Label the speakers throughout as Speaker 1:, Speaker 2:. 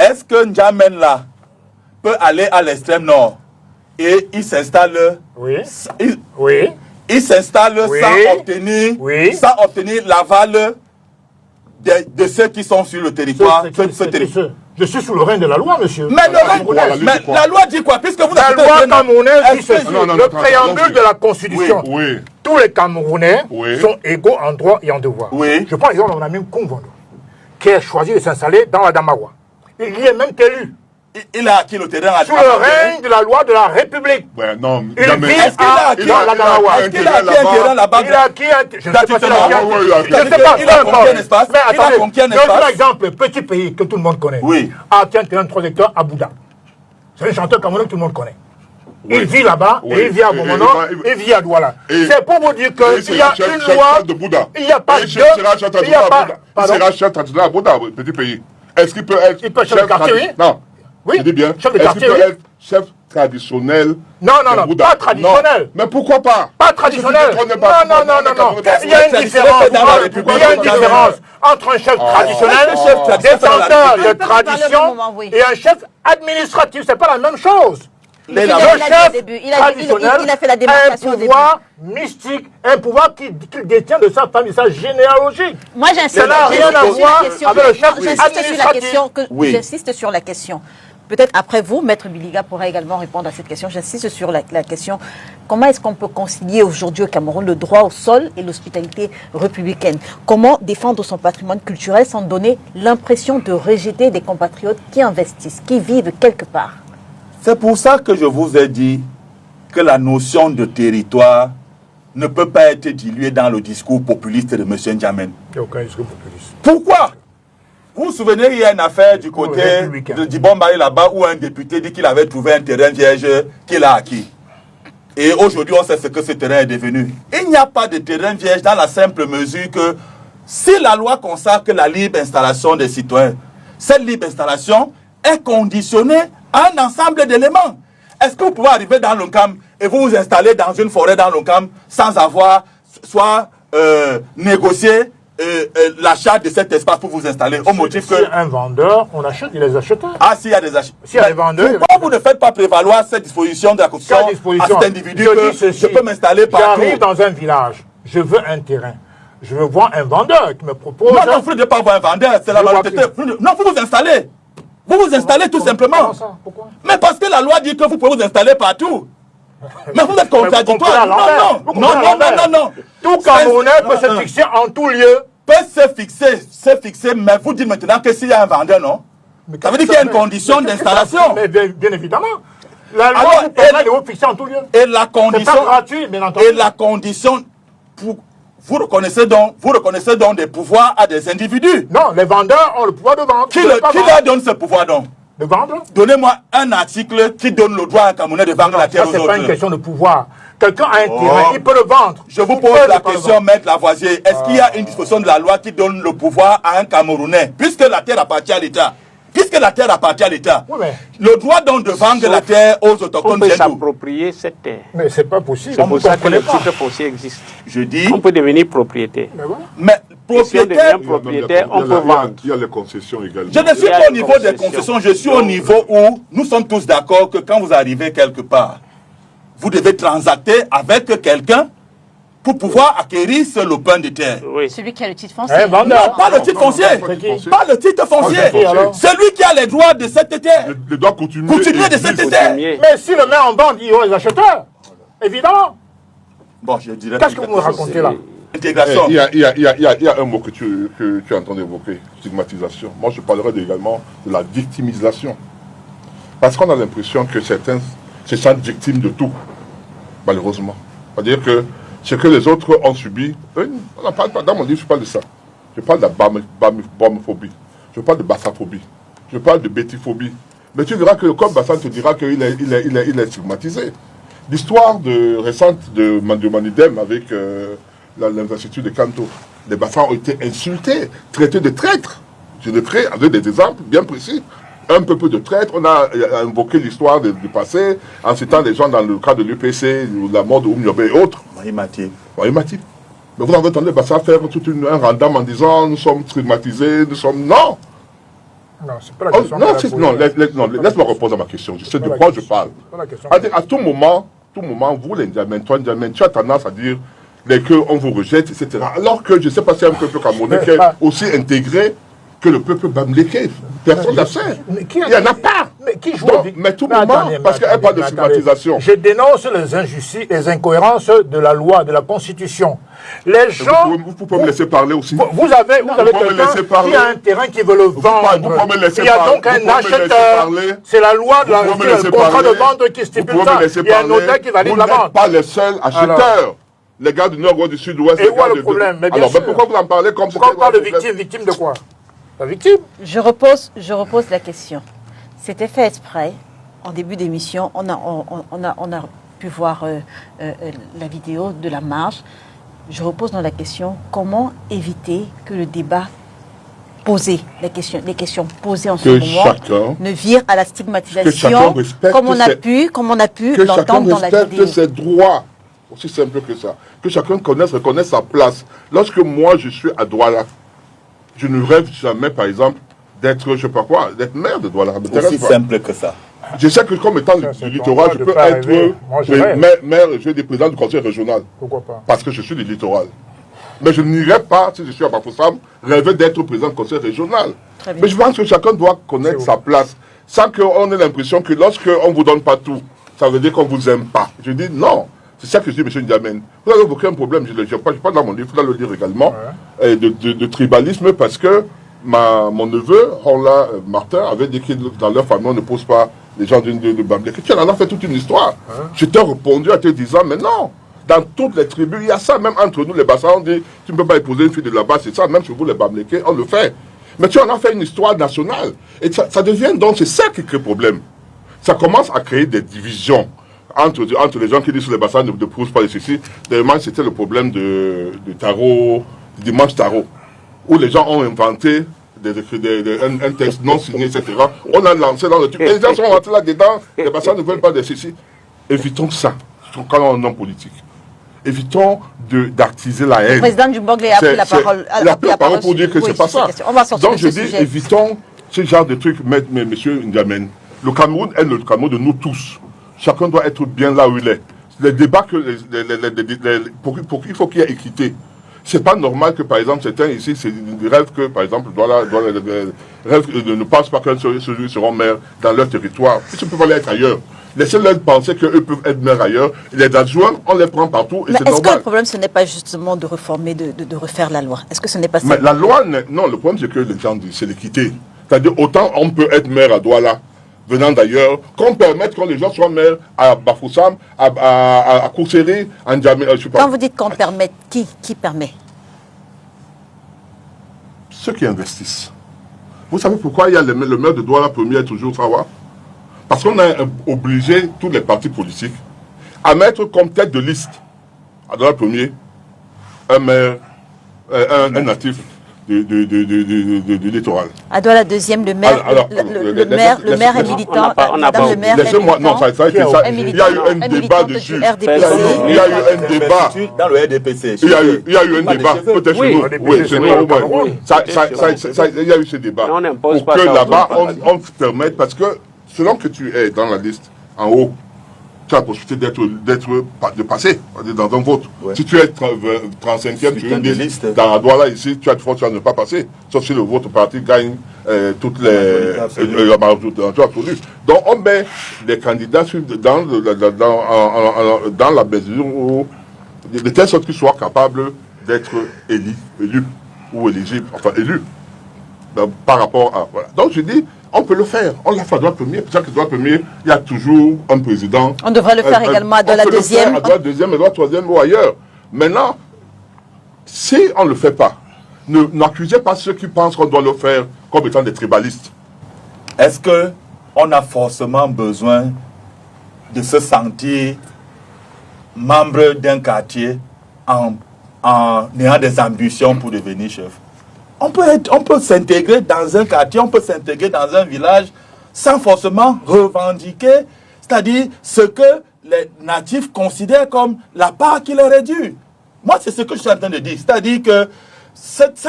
Speaker 1: est-ce que N'Djamène là peut aller à l'extrême nord et il s'installe il s'installe sans obtenir l'aval de ceux qui sont sur le territoire.
Speaker 2: Je suis sous le règne de la loi, monsieur.
Speaker 1: Mais la loi dit quoi? Puisque vous
Speaker 2: la loi camerounaise dit ceci, le préambule de la Constitution. Tous les Camerounais sont égaux en droit et en devoir. Je prends l'exemple de mon ami Koumvondo, qui a choisi de s'installer dans la Damawa. Il y est même élu.
Speaker 1: Il a acquis le terrain
Speaker 2: sous le règne de la loi de la République.
Speaker 3: Ouais, non,
Speaker 2: il vit dans la Damawa.
Speaker 1: Est-ce qu'il a acquis un terrain là-bas?
Speaker 2: Il a acquis un terrain. Je ne sais pas si il a combien d'espace. Mais attendez, je donne un exemple. Petit pays que tout le monde connaît. A un terrain de 3 hectares à Bouddha. C'est un chanteur camerounais que tout le monde connaît. Il vit là-bas, et il vit à Bomono, il vit à Douala. C'est pour vous dire qu'il y a une loi, il n'y a pas de... Il n'y a pas...
Speaker 3: Il sera chef traditionnel à Bouddha, petit pays. Est-ce qu'il peut être...
Speaker 2: Il peut être chef de quartier, oui.
Speaker 3: Non.
Speaker 2: Oui,
Speaker 3: je dis bien.
Speaker 2: Chef de quartier,
Speaker 3: peut être chef traditionnel.
Speaker 2: Non, pas traditionnel.
Speaker 3: Non. Mais pourquoi pas?
Speaker 2: Pas traditionnel. Non. Il y a une différence entre un chef traditionnel, détenteur de tradition, et un chef administratif. C'est pas la même chose. Le chef traditionnel a un pouvoir mystique, un pouvoir qu'il détient de sa famille, sa généalogie.
Speaker 4: Moi, j'insiste
Speaker 2: ça n'a rien à voir avec le chef administratif.
Speaker 4: J'insiste sur la question. Peut-être après vous, Maître Biliga pourra également répondre à cette question. J'insiste sur la question. Comment est-ce qu'on peut concilier aujourd'hui au Cameroun le droit au sol et l'hospitalité républicaine? Comment défendre son patrimoine culturel sans donner l'impression de rejeter des compatriotes qui investissent, qui vivent quelque part?
Speaker 1: C'est pour ça que je vous ai dit que la notion de territoire ne peut pas être diluée dans le discours populiste de M. N'Djamène.
Speaker 2: Il n'y a aucun discours populiste.
Speaker 1: Pourquoi? Vous vous souvenez, il y a une affaire du côté de Dibombaï là-bas où un député dit qu'il avait trouvé un terrain vierge qu'il a acquis. Et aujourd'hui, on sait ce que ce terrain est devenu. Il n'y a pas de terrain vierge dans la simple mesure que si la loi consacre la libre installation des citoyens, cette libre installation est conditionnée à un ensemble d'éléments. Est-ce que vous pouvez arriver dans l'ONCAM et vous vous installer dans une forêt dans l'ONCAM sans avoir soit négocié l'achat de cet espace pour vous installer au motif que...
Speaker 2: Si un vendeur, on achète, il les achète.
Speaker 1: Ah, s'il y a des achats.
Speaker 2: S'il y a des vendeurs...
Speaker 1: Pourquoi vous ne faites pas prévaloir cette disposition de la Constitution à cet individu que je peux m'installer partout?
Speaker 2: J'arrive dans un village, je veux un terrain. Je veux voir un vendeur qui me propose...
Speaker 1: Non, vous ne devez pas voir un vendeur, c'est la malhonnêteté. Non, vous vous installez. Vous vous installez tout simplement.
Speaker 2: Comment ça? Pourquoi?
Speaker 1: Mais parce que la loi dit que vous pouvez vous installer partout. Mais vous êtes contradictoire. Non.
Speaker 2: Tout Camerounais peut se fixer en tout lieu.
Speaker 1: Peut se fixer, mais vous dites maintenant que s'il y a un vendeur, non? Ça veut dire qu'il y a une condition d'installation.
Speaker 2: Mais bien évidemment. La loi vous permet de vous fixer en tout lieu.
Speaker 1: Et la condition...
Speaker 2: C'est pas gratuit, bien entendu.
Speaker 1: Et la condition... Vous reconnaissez donc des pouvoirs à des individus.
Speaker 2: Non, les vendeurs ont le pouvoir de vendre.
Speaker 1: Qui leur donne ce pouvoir donc?
Speaker 2: De vendre?
Speaker 1: Donnez-moi un article qui donne le droit à un Camerounais de vendre la terre aux autres.
Speaker 2: C'est pas une question de pouvoir. Quelqu'un a un terrain, il peut le vendre.
Speaker 1: Je vous pose la question, Maître Lavoisier. Est-ce qu'il y a une disposition de la loi qui donne le pouvoir à un Camerounais, puisque la terre appartient à l'État? Puisque la terre appartient à l'État, le droit donc de vendre la terre aux autochtones,
Speaker 5: on peut s'approprier cette terre.
Speaker 2: Mais c'est pas possible.
Speaker 5: C'est pour ça que le titre foncier existe.
Speaker 1: Je dis...
Speaker 5: On peut devenir propriétaire.
Speaker 1: Mais propriétaire...
Speaker 5: Si on devient propriétaire, on peut vendre.
Speaker 3: Il y a les concessions également.
Speaker 1: Je ne suis pas au niveau des concessions, je suis au niveau où nous sommes tous d'accord que quand vous arrivez quelque part, vous devez transacter avec quelqu'un pour pouvoir acquérir ce lopin de terre.
Speaker 4: Oui. Celui qui a le titre foncier.
Speaker 1: Non, pas le titre foncier. Pas le titre foncier. Celui qui a les droits de cette terre.
Speaker 3: Les droits coutumiers
Speaker 1: de cette terre.
Speaker 2: Mais si le met en vente, il y aura les acheteurs. Évidemment.
Speaker 1: Bon, je dirais...
Speaker 2: Qu'est-ce que vous me racontez là?
Speaker 1: Intégration.
Speaker 3: Il y a un mot que tu es en train d'évoquer, stigmatisation. Moi, je parlerai également de la victimisation. Parce qu'on a l'impression que certains se sentent victimes de tout, malheureusement. C'est-à-dire que ce que les autres ont subi, on n'en parle pas. Dans mon livre, je parle de ça. Je parle de la bamophobie. Je parle de bassaphobie. Je parle de bétiphobie. Mais tu verras que le Code Bassan te dira qu'il est stigmatisé. L'histoire récente de Manidem avec l'Institut de Kanto, les Bassans ont été insultés, traités de traîtres. Je le ferai avec des exemples bien précis. Un peu de traître, on a invoqué l'histoire du passé, en citant des gens dans le cas de l'UPC, la mort de Oumiobe et autres.
Speaker 1: Mahimati.
Speaker 3: Mais vous avez entendu les Bassans faire un random en disant nous sommes stigmatisés, nous sommes... Non!
Speaker 2: Non, c'est pas la question.
Speaker 3: Laisse-moi répondre à ma question. Je sais de quoi je parle. À tout moment, vous, les Ndjamènes, toi, Ndjamène, tu as tendance à dire qu'on vous rejette, etc. Alors que je ne sais pas si un peuple camerounais qui est aussi intégré que le peuple bamléké. Personne ne sait. Il n'y en a pas. Mais tout le moment, parce qu'il n'y a pas de stigmatisation.
Speaker 2: Je dénonce les injustices, les incohérences de la loi, de la Constitution. Les gens...
Speaker 3: Vous pouvez me laisser parler aussi.
Speaker 2: Vous avez quelqu'un qui a un terrain qui veut le vendre. Il y a donc un acheteur. C'est la loi, le contrat de vente qui stipule ça. Il y a un notaire qui valide la vente.
Speaker 3: Vous n'êtes pas les seuls acheteurs. Les gars du nord ou du sud-ouest.
Speaker 2: Et où est le problème?
Speaker 3: Alors, pourquoi vous en parlez comme ça?
Speaker 2: Pourquoi on parle de victime? Victime de quoi? La victime?
Speaker 4: Je repose la question. C'était fait exprès. En début d'émission, on a pu voir la vidéo de la marche. Je repose dans la question, comment éviter que le débat posé, les questions posées en ce moment ne virent à la stigmatisation, comme on a pu l'entendre dans la vidéo.
Speaker 3: Que chacun respecte ses droits, aussi simple que ça. Que chacun reconnaisse sa place. Lorsque moi je suis à Douala, je ne rêve jamais, par exemple, d'être, je sais pas quoi, d'être maire de Douala.
Speaker 1: Aussi simple que ça.
Speaker 3: Je sais que comme étant du littoral, je peux être maire, je suis des présidents du conseil régional.
Speaker 2: Pourquoi pas?
Speaker 3: Parce que je suis du littoral. Mais je n'irai pas, si je suis à Bafoussam, rêver d'être président du conseil régional. Mais je pense que chacun doit connaître sa place, sans qu'on ait l'impression que lorsqu'on ne vous donne pas tout, ça veut dire qu'on ne vous aime pas. Je dis non. C'est ça que je dis, M. Ndjamène. Vous n'avez aucun problème, je ne parle pas dans mon livre, il faut le dire également, de tribalisme, parce que mon neveu, Honla Martin, avait dit que dans leur famille, on ne pose pas les gens de Bamléké. Tu en as fait toute une histoire. Je t'ai répondu en te disant, mais non, dans toutes les tribus, il y a ça, même entre nous, les Bassans, on dit, tu ne peux pas épouser une fille de là-bas, c'est ça, même chez vous, les Bamléké, on le fait. Mais tu en as fait une histoire nationale. Et ça devient donc, c'est ça qui crée problème. Ça commence à créer des divisions. Entre les gens qui disent sur les bassins ne poussent pas les ceci. Dernièrement, c'était le problème de tarot, du dimanche tarot, où les gens ont inventé un texte non signé, etc. On a lancé dans le truc. Les gens sont rentrés là-dedans, les bassins ne veulent pas de ceci. Évitons ça, quand on est un homme politique. Évitons d'artiser la haine.
Speaker 4: Le président du Mboglé a pris la parole.
Speaker 3: Il a pris la parole pour dire que c'est pas ça. Donc je dis, évitons ce genre de trucs, monsieur Ndjamène. Le Cameroun est le Cameroun de nous tous. Chacun doit être bien là où il est. Les débats il faut qu'il y ait équité. C'est pas normal que, par exemple, certains ici rêvent que, par exemple, ne pensent pas qu'un seul seront maires dans leur territoire. Ils ne peuvent pas aller être ailleurs. Laissez-leur penser qu'eux peuvent être maires ailleurs. Les adjoints, on les prend partout et c'est normal.
Speaker 4: Est-ce que le problème, ce n'est pas justement de réformer, de refaire la loi? Est-ce que ce n'est pas ça?
Speaker 3: Mais la loi, non, le problème, c'est que les gens disent, c'est l'équité. C'est-à-dire, autant on peut être maire à Douala, venant d'ailleurs, qu'on permette que les gens soient maires à Bafoussam, à Kousseri, à Ndjamène, je sais pas.
Speaker 4: Quand vous dites qu'on permet, qui permet?
Speaker 3: Ceux qui investissent. Vous savez pourquoi il y a le maire de Douala premier toujours Sawa? Parce qu'on a obligé tous les partis politiques à mettre comme tête de liste à Douala premier un maire, un natif du littoral.
Speaker 4: À Douala deuxième, le maire, le maire est militant. Madame le maire
Speaker 3: laissez-moi, non, ça il y a eu un débat dessus. Il y a eu un débat
Speaker 1: dans le RDPC.
Speaker 3: Il y a eu un débat, peut-être chez nous. Oui, chez nous. Il y a eu ce débat pour que là-bas on permette, parce que selon que tu es dans la liste en haut, tu as la possibilité de passer dans un vote. Ouais. Si tu es 35e, tu es une liste. Dans la Douala ici, tu as de force à ne pas passer. Sauf si le vote parti gagne toutes les majorité absolue. Donc on met les candidats dans la mesure où, de telle sorte qu'ils soient capables d'être élus ou éligibles, enfin élus, par rapport à... Voilà. Donc je dis, on peut le faire. On l'a fait à Douala premier. Pour ça que Douala premier, il y a toujours un président.
Speaker 4: On devrait le faire également à Douala deuxième.
Speaker 3: À Douala deuxième, à Douala troisième ou ailleurs. Maintenant, si on ne le fait pas, n'accusez pas ceux qui pensent qu'on doit le faire comme étant des tribalistes.
Speaker 1: Est-ce qu'on a forcément besoin de se sentir membre d'un quartier en ayant des ambitions pour devenir chef? On peut s'intégrer dans un quartier, on peut s'intégrer dans un village sans forcément revendiquer, c'est-à-dire ce que les natifs considèrent comme la part qui leur est due. Moi, c'est ce que je suis en train de dire. C'est-à-dire que cette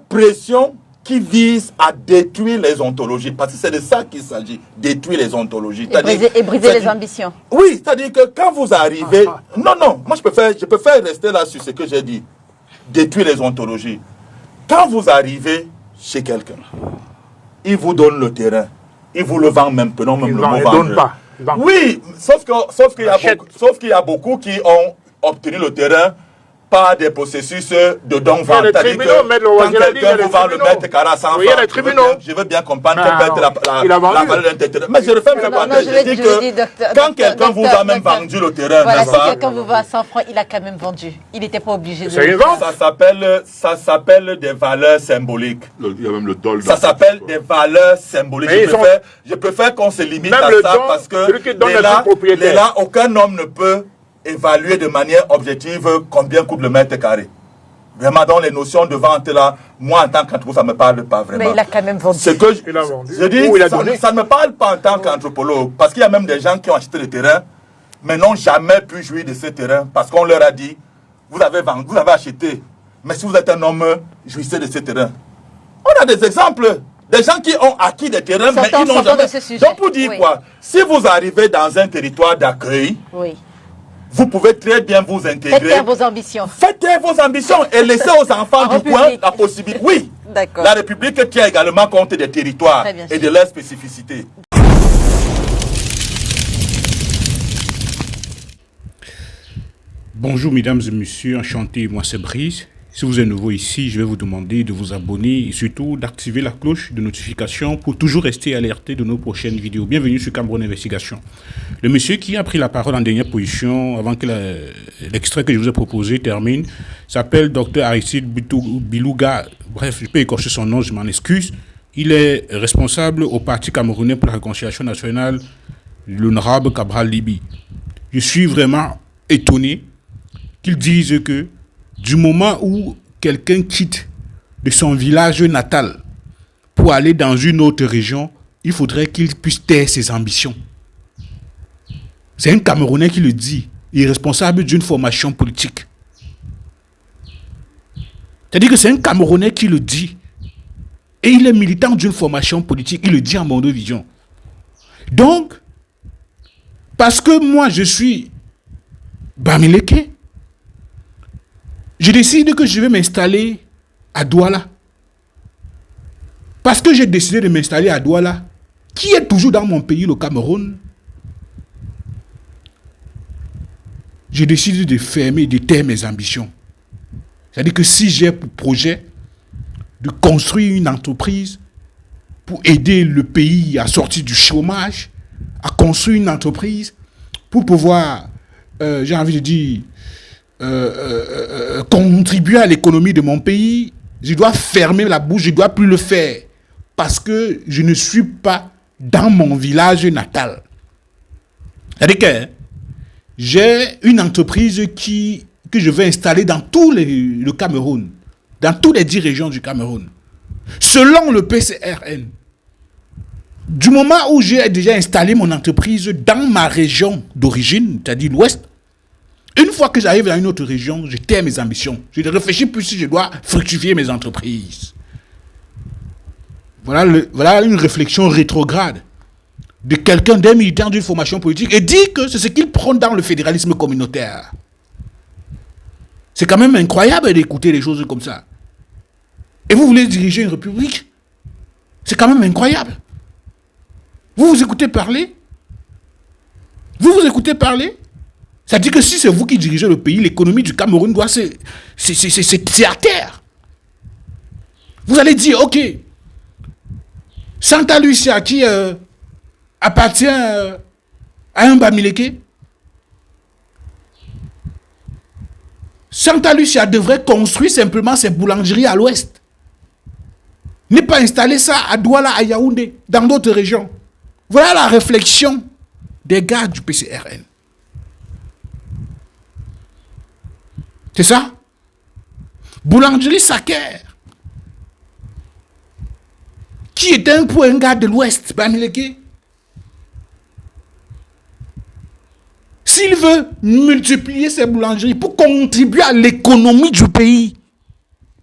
Speaker 1: pression qui vise à détruire les ontologies. Parce que c'est de ça qu'il s'agit, détruire les ontologies.
Speaker 4: Et briser les ambitions.
Speaker 1: Oui, c'est-à-dire que quand vous arrivez... Non, moi je préfère rester là sur ce que j'ai dit. Détruire les ontologies. Quand vous arrivez chez quelqu'un, il vous donne le terrain. Il vous le vend même, prenons même le mot vendre. Oui, sauf qu'il y a beaucoup qui ont obtenu le terrain par des processus de don-vente. C'est-à-dire que quand quelqu'un vous vend le mètre carré à 100 francs, je veux bien comprendre quelle peut être la valeur d'un terrain. Mais je referme cette parenthèse. Je dis que quand quelqu'un vous a même vendu le terrain,
Speaker 4: voilà, si quelqu'un vous vend à 100 francs, il a quand même vendu. Il n'était pas obligé de
Speaker 2: le
Speaker 4: vendre.
Speaker 1: Ça s'appelle des valeurs symboliques.
Speaker 3: Il y a même le dol.
Speaker 1: Ça s'appelle des valeurs symboliques. Je préfère qu'on se limite à ça parce que là, aucun homme ne peut évaluer de manière objective combien coûte le mètre carré. Vraiment, dans les notions de vente, là, moi, en tant qu'anthropologue, ça ne me parle pas vraiment.
Speaker 4: Mais il a quand même vendu.
Speaker 2: Il a vendu.
Speaker 1: Je dis, ça ne me parle pas en tant qu'anthropologue, parce qu'il y a même des gens qui ont acheté le terrain, mais n'ont jamais pu jouir de ce terrain, parce qu'on leur a dit, vous avez vendu, vous avez acheté, mais si vous êtes un homme, jouissez de ce terrain. On a des exemples. Des gens qui ont acquis des terrains, mais ils n'ont jamais... Donc, pour dire quoi, si vous arrivez dans un territoire d'accueil, vous pouvez très bien vous intégrer.
Speaker 4: Faites taire vos ambitions.
Speaker 1: Faites taire vos ambitions et laissez aux enfants du coin la possibilité. Oui, la République tient également compte des territoires et de leurs spécificités.
Speaker 6: Bonjour mesdames et messieurs, enchanté, moi c'est Brice. Si vous êtes nouveau ici, je vais vous demander de vous abonner et surtout d'activer la cloche de notification pour toujours rester alerté de nos prochaines vidéos. Bienvenue sur Cameroun Investigation. Le monsieur qui a pris la parole en dernière position, avant que l'extrait que je vous ai proposé termine, s'appelle Dr Aristide Bilouga. Bref, je peux écorcher son nom, je m'en excuse. Il est responsable au Parti camerounais pour la réconciliation nationale, l'honorable Cabral Libi. Je suis vraiment étonné qu'ils disent que du moment où quelqu'un quitte de son village natal pour aller dans une autre région, il faudrait qu'il puisse taire ses ambitions. C'est un Camerounais qui le dit. Il est responsable d'une formation politique. C'est-à-dire que c'est un Camerounais qui le dit. Et il est militant d'une formation politique. Il le dit en Mondo Vision. Donc, parce que moi je suis Bamileke, je décide que je vais m'installer à Douala. Parce que j'ai décidé de m'installer à Douala, qui est toujours dans mon pays, le Cameroun, j'ai décidé de fermer, de taire mes ambitions. C'est-à-dire que si j'ai pour projet de construire une entreprise pour aider le pays à sortir du chômage, à construire une entreprise pour pouvoir, j'ai envie de dire, contribuer à l'économie de mon pays, je dois fermer la bouche, je ne dois plus le faire parce que je ne suis pas dans mon village natal. C'est-à-dire que j'ai une entreprise que je vais installer dans tout le Cameroun, dans toutes les 10 régions du Cameroun. Selon le PCRN, du moment où j'ai déjà installé mon entreprise dans ma région d'origine, c'est-à-dire l'Ouest, une fois que j'arrive dans une autre région, je taire mes ambitions. Je ne réfléchis plus si je dois fructifier mes entreprises. Voilà une réflexion rétrograde de quelqu'un, d'un militant d'une formation politique, et dit que c'est ce qu'il prône dans le fédéralisme communautaire. C'est quand même incroyable d'écouter les choses comme ça. Et vous voulez diriger une république? C'est quand même incroyable. Vous vous écoutez parler? Vous vous écoutez parler? Ça dit que si c'est vous qui dirigez le pays, l'économie du Cameroun doit c'est à terre. Vous allez dire, ok, Santa Lucia qui appartient à un Bamileke, Santa Lucia devrait construire simplement ses boulangeries à l'ouest. Ne pas installer ça à Douala, à Yaoundé, dans d'autres régions. Voilà la réflexion des gars du PCRN. C'est ça? Boulangerie Saker, qui est un gars de l'Ouest, Bamileke. S'il veut multiplier ses boulangeries pour contribuer à l'économie du pays,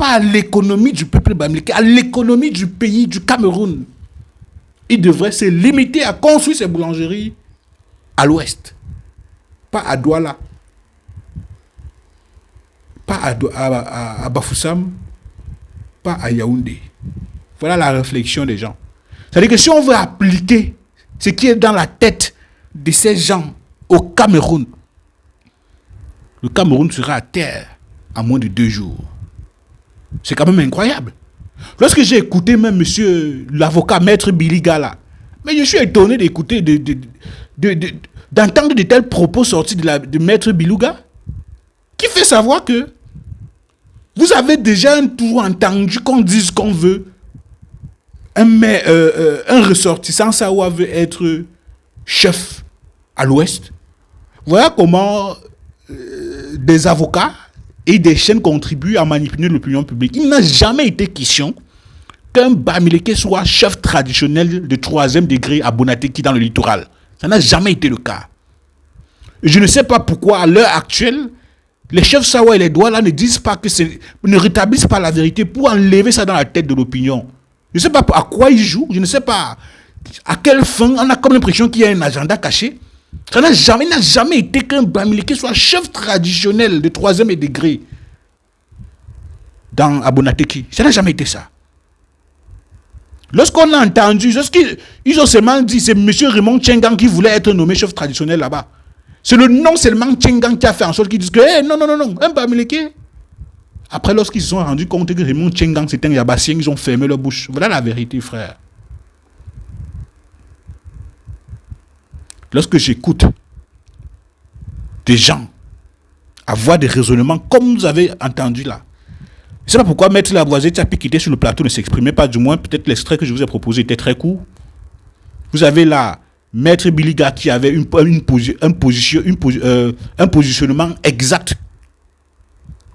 Speaker 6: pas à l'économie du peuple bamileke, à l'économie du pays, du Cameroun. Il devrait se limiter à construire ses boulangeries à l'ouest. Pas à Douala. Pas à Bafoussam. Pas à Yaoundé. Voilà la réflexion des gens. C'est-à-dire que si on veut appliquer ce qui est dans la tête de ces gens au Cameroun, le Cameroun sera à terre en moins de 2 jours. C'est quand même incroyable. Lorsque j'ai écouté même monsieur l'avocat maître Biliga là, mais je suis étonné d'écouter, d'entendre de tels propos sortis de maître Bilouga, qui fait savoir que vous avez déjà toujours entendu qu'on dise qu'on veut un ressortissant Sawa veut être chef à l'ouest. Voilà comment des avocats et des chaînes contribuent à manipuler l'opinion publique. Il n'a jamais été question qu'un Bamileke soit chef traditionnel de 3e degré à Bonateki dans le littoral. Ça n'a jamais été le cas. Et je ne sais pas pourquoi, à l'heure actuelle, les chefs Sawa et les Douala ne disent pas que ne rétablissent pas la vérité pour enlever ça dans la tête de l'opinion. Je ne sais pas à quoi ils jouent, je ne sais pas à quelle fin. On a comme l'impression qu'il y a un agenda caché. Ça n'a jamais été qu'un Bamileke soit chef traditionnel de 3e degré à Bonateki. Ça n'a jamais été ça. Lorsqu'on a entendu, lorsqu'ils ont seulement dit, c'est M. Raymond Tchengang qui voulait être nommé chef traditionnel là-bas. C'est le nom seulement Tchengang qui a fait en sorte qu'ils disent que non, un Bamileke. Après, lorsqu'ils se sont rendus compte que Raymond Tchengang c'était un Yabassien, ils ont fermé leur bouche. Voilà la vérité, frère. Lorsque j'écoute des gens avoir des raisonnements comme vous avez entendu là, je ne sais pas pourquoi Maître Lavoisier qui était sur le plateau ne s'exprimait pas, du moins peut-être l'extrait que je vous ai proposé était très court. Vous avez là Maître Biliga qui avait un positionnement exact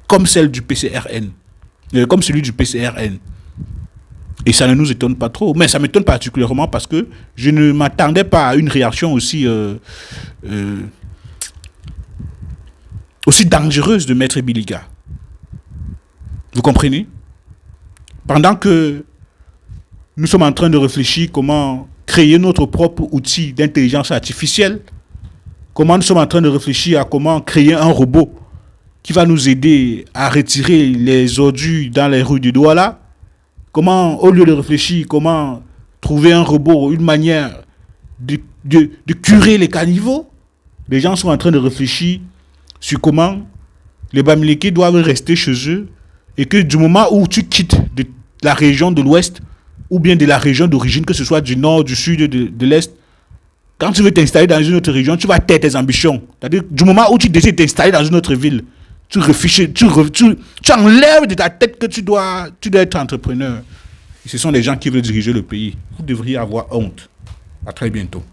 Speaker 6: comme celle du PCRN, comme celui du PCRN. Et ça ne nous étonne pas trop, mais ça m'étonne particulièrement parce que je ne m'attendais pas à une réaction aussi dangereuse de Maître Biliga. Vous comprenez? Pendant que nous sommes en train de réfléchir comment créer notre propre outil d'intelligence artificielle, comment nous sommes en train de réfléchir à comment créer un robot qui va nous aider à retirer les ordures dans les rues de Douala, comment, au lieu de réfléchir comment trouver un robot, une manière de curer les caniveaux, les gens sont en train de réfléchir sur comment les Bamileke doivent rester chez eux et que du moment où tu quittes de la région de l'Ouest ou bien de la région d'origine, que ce soit du Nord, du Sud, de l'Est, quand tu veux t'installer dans une autre région, tu vas taire tes ambitions. C'est-à-dire du moment où tu décides de t'installer dans une autre ville, tu enlèves de ta tête que tu dois être entrepreneur. Et ce sont les gens qui veulent diriger le pays. Vous devriez avoir honte. À très bientôt.